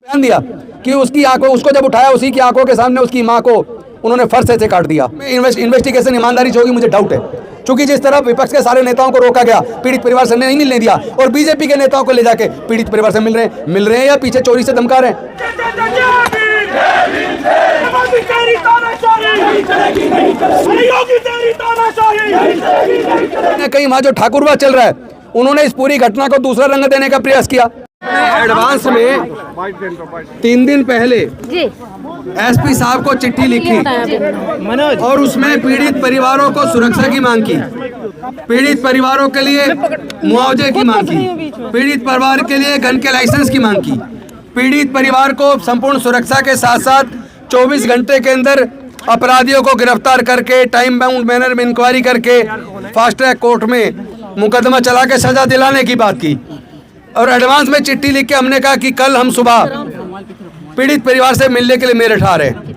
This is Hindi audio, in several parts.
ध्यान दिया कि उसकी आंखों, उसको जब उठाया उसी की आंखों के सामने उसकी मां को उन्होंने फर्श से काट दिया। इन्वेस्टिगेशन ईमानदारी से होगी, मुझे डाउट है, क्योंकि जिस तरह विपक्ष के सारे नेताओं को रोका गया, पीड़ित परिवार से नहीं मिलने दिया, और बीजेपी के नेताओं को ले जाके पीड़ित परिवार से मिल रहे हैं या पीछे चोरी से धमका रहे हैं। कहीं वहां जो ठाकुरवा चल रहा है, उन्होंने इस पूरी घटना को दूसरा रंग देने का प्रयास किया। एडवांस में 3 दिन पहले एसपी साहब को चिट्ठी लिखी और उसमें पीड़ित परिवारों को सुरक्षा की मांग की, पीड़ित परिवारों के लिए मुआवजे की मांग की, पीड़ित परिवार के लिए गन के लाइसेंस की मांग की, पीड़ित परिवार को संपूर्ण सुरक्षा के साथ साथ 24 घंटे के अंदर अपराधियों को गिरफ्तार करके टाइम बाउंड मैनर में इंक्वायरी करके फास्ट ट्रैक कोर्ट में मुकदमा चला के सजा दिलाने की बात की। और एडवांस में चिट्ठी लिख के हमने कहा कि कल हम सुबह पीड़ित परिवार से मिलने के लिए मेरठ आ रहे हैं।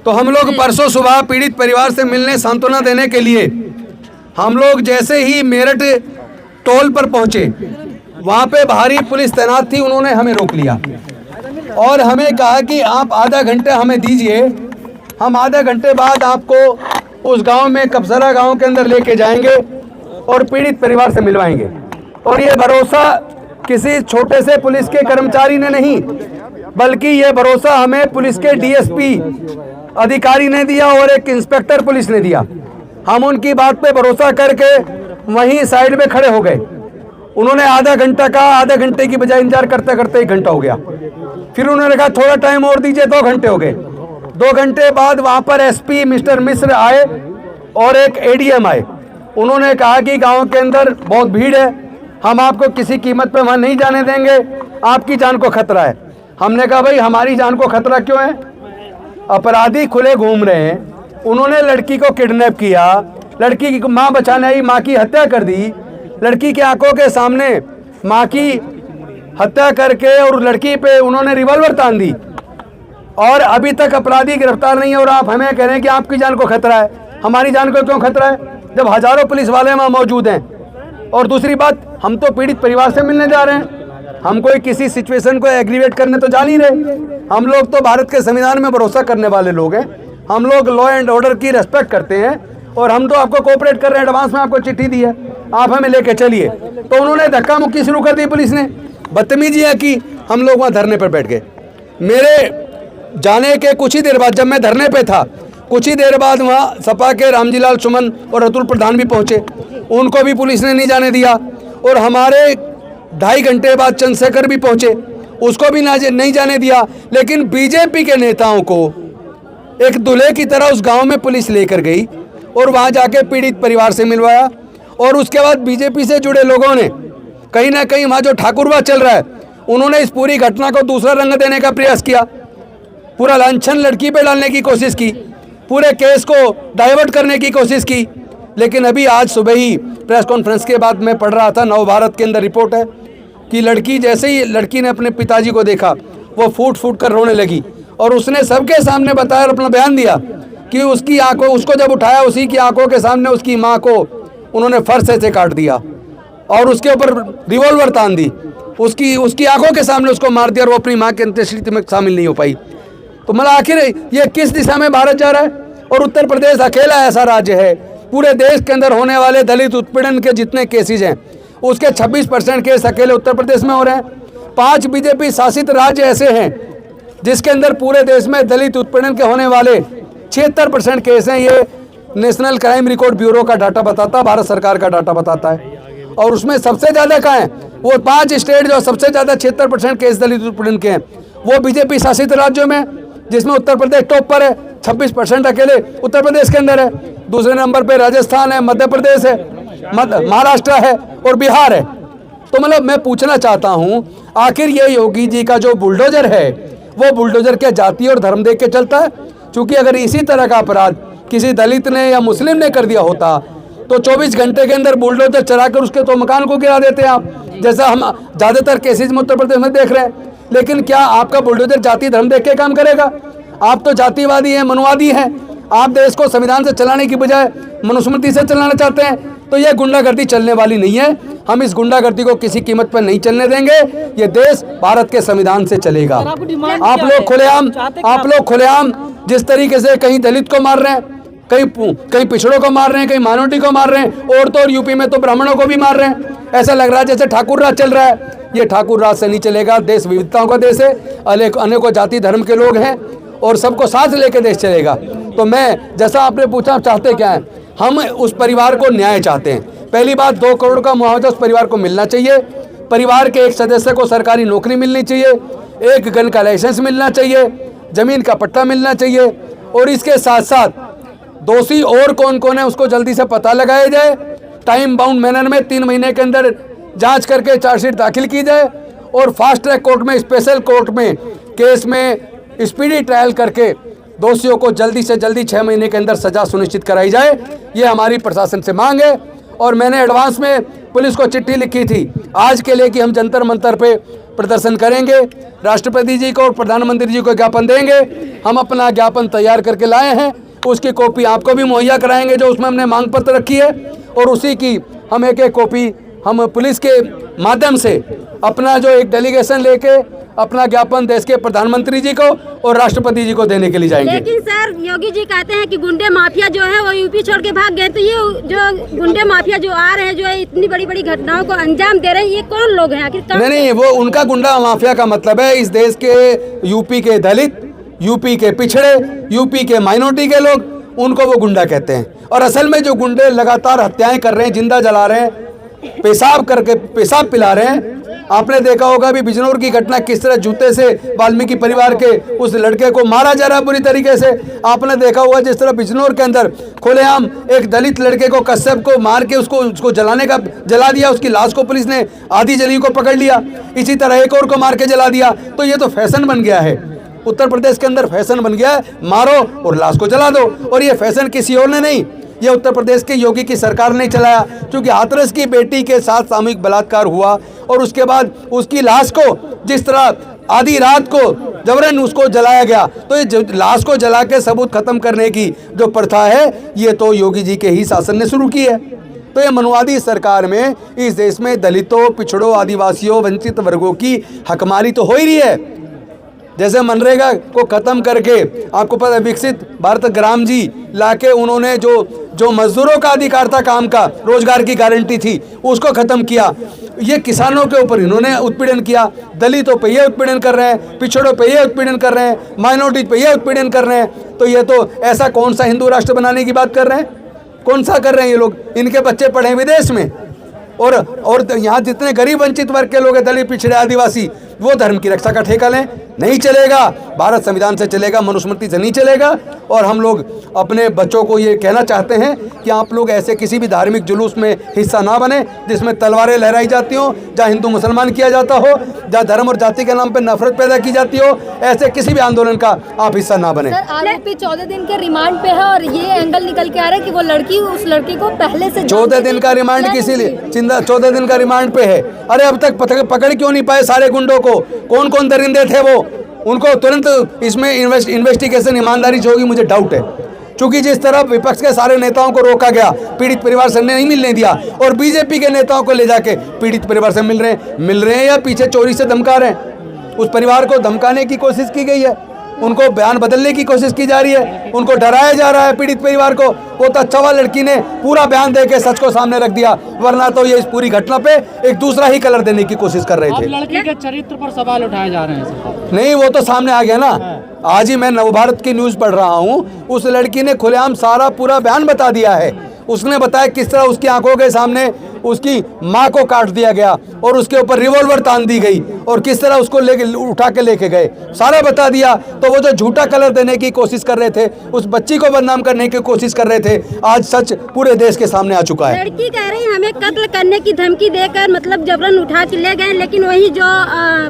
तो हम लोग परसों सुबह पीड़ित परिवार से मिलने, सांत्वना देने के लिए हम लोग जैसे ही मेरठ टोल पर पहुंचे, वहां पे भारी पुलिस तैनात थी, उन्होंने हमें रोक लिया और हमें कहा कि आप आधा घंटा हमें दीजिए, हम आधा घंटे बाद आपको उस गांव में कपसरा गांव के अंदर लेके जाएंगे और पीड़ित परिवार से मिलवाएंगे। और ये भरोसा किसी छोटे से पुलिस के कर्मचारी ने नहीं, बल्कि ये भरोसा हमें पुलिस के डीएसपी अधिकारी ने दिया और एक इंस्पेक्टर पुलिस ने दिया। हम उनकी बात पे भरोसा करके वहीं साइड में खड़े हो गए। उन्होंने आधा घंटा कहा, आधे घंटे की बजाय इंतजार करते करते 1 घंटा हो गया। फिर उन्होंने कहा थोड़ा टाइम और दीजिए, 2 घंटे हो गए। 2 घंटे बाद वहां पर एसपी मिस्टर मिश्र आए और एक एडीएम आए। उन्होंने कहा कि गांव के अंदर बहुत भीड़ है, हम आपको किसी कीमत पे वहां नहीं जाने देंगे, आपकी जान को खतरा है। हमने कहा भाई हमारी जान को खतरा क्यों है? अपराधी खुले घूम रहे हैं, उन्होंने लड़की को किडनैप किया, लड़की की माँ बचाने आई, माँ की हत्या कर दी, लड़की की आंखों के सामने माँ की हत्या करके और लड़की पे उन्होंने रिवॉल्वर तान दी और अभी तक अपराधी गिरफ्तार नहीं है। और आप हमें कह रहे हैं कि आपकी जान को खतरा है। हमारी जान को क्यों खतरा है जब हजारों पुलिस वाले वहाँ मौजूद हैं? और दूसरी बात, हम तो पीड़ित परिवार से मिलने जा रहे हैं, हम कोई किसी सिचुएशन को एग्रीवेट करने तो जा नहीं रहे। हम लोग तो भारत के संविधान में भरोसा करने वाले लोग हैं, हम लोग लॉ एंड ऑर्डर की रेस्पेक्ट करते हैं और हम तो आपको कोऑपरेट कर रहे हैं। एडवांस में आपको चिट्ठी दी है, आप हमें लेके चलिए। तो उन्होंने धक्का मुक्की शुरू कर दी, पुलिस ने बदतमीजियाँ की, हम लोग वहाँ धरने पर बैठ गए। मेरे जाने के कुछ ही देर बाद, जब मैं धरने पे था, कुछ ही देर बाद वहाँ सपा के रामजीलाल सुमन और अतुल प्रधान भी पहुँचे, उनको भी पुलिस ने नहीं जाने दिया। और हमारे 2.5 घंटे बाद चंद्रशेखर भी पहुँचे, उसको भी नहीं जाने दिया। लेकिन बीजेपी के नेताओं को एक दूल्हे की तरह उस गांव में पुलिस लेकर गई और वहां जाके पीड़ित परिवार से मिलवाया। और उसके बाद बीजेपी से जुड़े लोगों ने कहीं ना कहीं वहां जो ठाकुरवा चल रहा है, उन्होंने इस पूरी घटना को दूसरा रंग देने का प्रयास किया, पूरा लांछन लड़की पे डालने की कोशिश की, पूरे केस को डाइवर्ट करने की कोशिश की। लेकिन अभी आज सुबह ही प्रेस कॉन्फ्रेंस के बाद मैं पढ़ रहा था, नव भारत के अंदर रिपोर्ट है कि लड़की, जैसे ही लड़की ने अपने पिताजी को देखा, वो फूट फूट कर रोने लगी और उसने सबके सामने बताया और अपना बयान दिया कि उसकी आंखों, उसको जब उठाया उसी की आंखों के सामने उसकी माँ को उन्होंने फर्श से काट दिया और उसके ऊपर रिवॉल्वर तान दी, उसकी आंखों के सामने उसको मार दिया और वो अपनी माँ के अंत्येष्टि में शामिल नहीं हो पाई। तो मतलब आखिर ये किस दिशा में भारत जा रहा है? और उत्तर प्रदेश अकेला ऐसा राज्य है, पूरे देश के अंदर होने वाले दलित उत्पीड़न के जितने केसेज हैं उसके 26% केस अकेले उत्तर प्रदेश में हो रहे हैं। 5 बीजेपी शासित राज्य ऐसे हैं जिसके अंदर पूरे देश में दलित उत्पीड़न के होने वाले 76% केस हैं। ये नेशनल क्राइम रिकॉर्ड ब्यूरो का डाटा बताता है, भारत सरकार का डाटा बताता है। और उसमें सबसे ज़्यादा कहाँ है? वो 5 स्टेट जो सबसे ज़्यादा 76% केस दलित उत्पीड़न के हैं, वो बीजेपी शासित राज्यों में, जिसमें उत्तर प्रदेश टॉप पर है, 26% अकेले उत्तर प्रदेश के अंदर है। दूसरे नंबर पे राजस्थान है, मध्य प्रदेश है, महाराष्ट्र है और बिहार है। तो मतलब मैं पूछना चाहता हूँ, आखिर ये योगी जी का जो बुलडोजर है, वो बुलडोजर क्या जाति और धर्म देख के चलता है? क्योंकि अगर इसी तरह का अपराध किसी दलित ने या मुस्लिम ने कर दिया होता तो 24 घंटे के अंदर बुलडोजर चलाकर उसके तो मकान को गिरा देते आप, जैसा हम ज़्यादातर केसेज में उत्तर प्रदेश में देख रहे हैं। लेकिन क्या आपका बुलडोजर जाति धर्म देख के काम करेगा? आप तो जातिवादी हैं, मनुवादी हैं। आप देश को संविधान से चलाने की बजाय मनुस्मृति से चलाना चाहते हैं। तो ये गुंडागर्दी चलने वाली नहीं है। हम इस गुंडागर्दी को किसी कीमत पर नहीं चलने देंगे। ये देश भारत के संविधान से चलेगा। आप लोग खुलेआम जिस तरीके से कहीं दलित को मार रहे हैं, कहीं पिछड़ों को मार रहे हैं, कहीं माइनॉरिटी को मार रहे हैं, और तो और यूपी में तो ब्राह्मणों को भी मार रहे हैं। ऐसा लग रहा है जैसे ठाकुर राज चल रहा है। ये ठाकुर राज से नहीं चलेगा। देश विविधताओं का देश है, अनेकों जाति धर्म के लोग हैं और सबको साथ लेकर देश चलेगा। तो मैं, जैसा आपने पूछा, चाहते क्या है, हम उस परिवार को न्याय चाहते हैं। पहली बात, 2 करोड़ का मुआवजा उस परिवार को मिलना चाहिए। परिवार के एक सदस्य को सरकारी नौकरी मिलनी चाहिए, एक गन का लाइसेंस मिलना चाहिए, जमीन का पट्टा मिलना चाहिए, और इसके साथ साथ दोषी और कौन कौन है उसको जल्दी से पता लगाया जाए। टाइम बाउंड मैनर में 3 महीने के अंदर जांच करके चार्जशीट दाखिल की जाए, और फास्ट ट्रैक कोर्ट में, स्पेशल कोर्ट में केस में स्पीडी ट्रायल करके दोषियों को जल्दी से जल्दी 6 महीने के अंदर सजा सुनिश्चित कराई जाए। ये हमारी प्रशासन से मांग है। और मैंने एडवांस में पुलिस को चिट्ठी लिखी थी आज के लिए कि हम जंतर मंतर पे प्रदर्शन करेंगे, राष्ट्रपति जी को और प्रधानमंत्री जी को ज्ञापन देंगे। हम अपना ज्ञापन तैयार करके लाए हैं, उसकी कॉपी आपको भी मुहैया कराएंगे जो उसमें हमने मांग पत्र रखी है, और उसी की हम एक कॉपी हम पुलिस के माध्यम से अपना जो एक डेलीगेशन लेके अपना ज्ञापन देश के प्रधानमंत्री जी को और राष्ट्रपति जी को देने के लिए जाएंगे। लेकिन सर, योगी जी कहते हैं कि गुंडे माफिया जो है वो यूपी छोड़ के भाग गए। तो ये जो गुंडे माफिया जो आ रहे हैं, जो है इतनी बड़ी बड़ी घटनाओं को अंजाम दे रहे हैं, ये कौन लोग हैं आखिर? नहीं, वो उनका गुंडा माफिया का मतलब है इस देश के यूपी के दलित, यूपी के पिछड़े, यूपी के माइनॉरिटी के लोग, उनको वो गुंडा कहते हैं। और असल में जो गुंडे लगातार हत्याएं कर रहे हैं, जिंदा जला रहे हैं, पेशाब करके पेशाब पिला रहे हैं। आपने देखा होगा भी बिजनौर की घटना, किस तरह जूते से वाल्मीकि परिवार के उस लड़के को मारा जा रहा है बुरी तरीके से। आपने देखा होगा जिस तरह बिजनौर के अंदर खुलेआम एक दलित लड़के को, कश्यप को मार के उसको जला दिया। उसकी लाश को पुलिस ने आधी जली को पकड़ लिया। इसी तरह एक और को मार के जला दिया। तो ये तो फैशन बन गया है उत्तर प्रदेश के अंदर, फैशन बन गया है, मारो और लाश को जला दो। और ये फैशन किसी और ने नहीं, ये उत्तर प्रदेश के योगी की सरकार ने चलाया। क्योंकि हाथरस की बेटी के साथ सामूहिक बलात्कार हुआ और उसके बाद उसकी लाश को जिस तरह आधी रात को जबरन उसको जलाया गया, तो ये लाश को जला के सबूत खत्म करने की जो प्रथा है, ये तो योगी जी के ही शासन ने शुरू की है। तो ये मनुवादी सरकार में इस देश में दलितों, पिछड़ों, आदिवासियों, वंचित वर्गों की हकमारी तो हो ही रही है। जैसे मनरेगा को ख़त्म करके, आपको पता है विकसित भारत ग्राम जी लाके उन्होंने जो मजदूरों का अधिकार था, काम का, रोजगार की गारंटी थी, उसको ख़त्म किया। ये किसानों के ऊपर इन्होंने उत्पीड़न किया। दलितों पे ये उत्पीड़न कर रहे हैं, पिछड़ों पे ये उत्पीड़न कर रहे हैं, माइनॉरिटी पे ये उत्पीड़न कर रहे हैं। तो ये तो ऐसा कौन सा हिंदू राष्ट्र बनाने की बात कर रहे हैं? कौन सा कर रहे हैं ये लोग? इनके बच्चे पढ़े विदेश में, और यहाँ जितने गरीब वंचित वर्ग के लोग हैं, दलित, पिछड़े, आदिवासी, वो धर्म की रक्षा का ठेका लें। नहीं चलेगा। भारत संविधान से चलेगा, मनुस्मृति से नहीं चलेगा। और हम लोग अपने बच्चों को ये कहना चाहते हैं कि आप लोग ऐसे किसी भी धार्मिक जुलूस में हिस्सा ना बने जिसमें तलवारें लहराई जाती हो, जहाँ हिंदू मुसलमान किया जाता हो, जहाँ धर्म और जाति के नाम पर नफरत पैदा की जाती हो, ऐसे किसी भी आंदोलन का आप हिस्सा ना बने। आरोपी 14 दिन के रिमांड पे है और ये एंगल निकल के आ रहा है कि वो लड़की उस लड़की को पहले से 14 दिन का रिमांड किसी लिए? 14 दिन का रिमांड पे है। अरे अब तक पकड़ क्यों नहीं पाए सारे गुंडों को? कौन कौन दरिंदे थे वो? उनको तुरंत इसमें इन्वेस्टिगेशन ईमानदारी से होगी, मुझे डाउट है। क्योंकि जिस तरह विपक्ष के सारे नेताओं को रोका गया, पीड़ित परिवार से नहीं मिलने दिया, और बीजेपी के नेताओं को ले जाके पीड़ित परिवार से मिल रहे हैं या पीछे चोरी से धमका रहे हैं। उस परिवार को धमकाने की कोशिश की गई है, उनको बयान बदलने की कोशिश की जा रही है, उनको डराया जा रहा है पीड़ित परिवार को। वो तो अच्छा वाला लड़की ने पूरा बयान देके सच को सामने रख दिया, वरना तो ये इस पूरी घटना पे एक दूसरा ही कलर देने की कोशिश कर रहे थे। लड़की के चरित्र पर सवाल उठाए जा रहे हैं। नहीं, वो तो सामने आ गया ना। आज ही मैं नवभारत की न्यूज पढ़ रहा हूँ, उस लड़की ने खुलेआम सारा पूरा बयान बता दिया है। उसने बताया किस तरह उसकी आंखों के सामने उसकी माँ को काट दिया गया और उसके ऊपर रिवॉल्वर तान दी गई, और किस तरह उसको उठा के लेके गए, सारा बता दिया। तो वो जो झूठा कलर देने की कोशिश कर रहे थे, उस बच्ची को बदनाम करने की कोशिश कर रहे थे, आज सच पूरे देश के सामने आ चुका है। लड़की कह रही है हमें कत्ल करने की धमकी देकर मतलब जबरन उठा के ले गए, लेकिन वही जो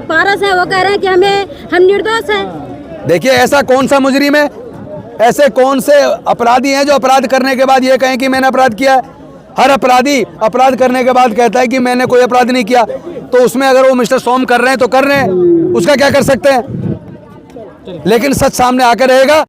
पारस है वो कह रहे हैं कि हम निर्दोष हैं। देखिए, ऐसा कौन सा मुजरिम है, ऐसे कौन से अपराधी हैं जो अपराध करने के बाद ये कहें कि मैंने अपराध किया है? हर अपराधी अपराध करने के बाद कहता है कि मैंने कोई अपराध नहीं किया। तो उसमें अगर वो मिस्टर सोम कर रहे हैं तो कर रहे हैं, उसका क्या कर सकते हैं? लेकिन सच सामने आकर रहेगा।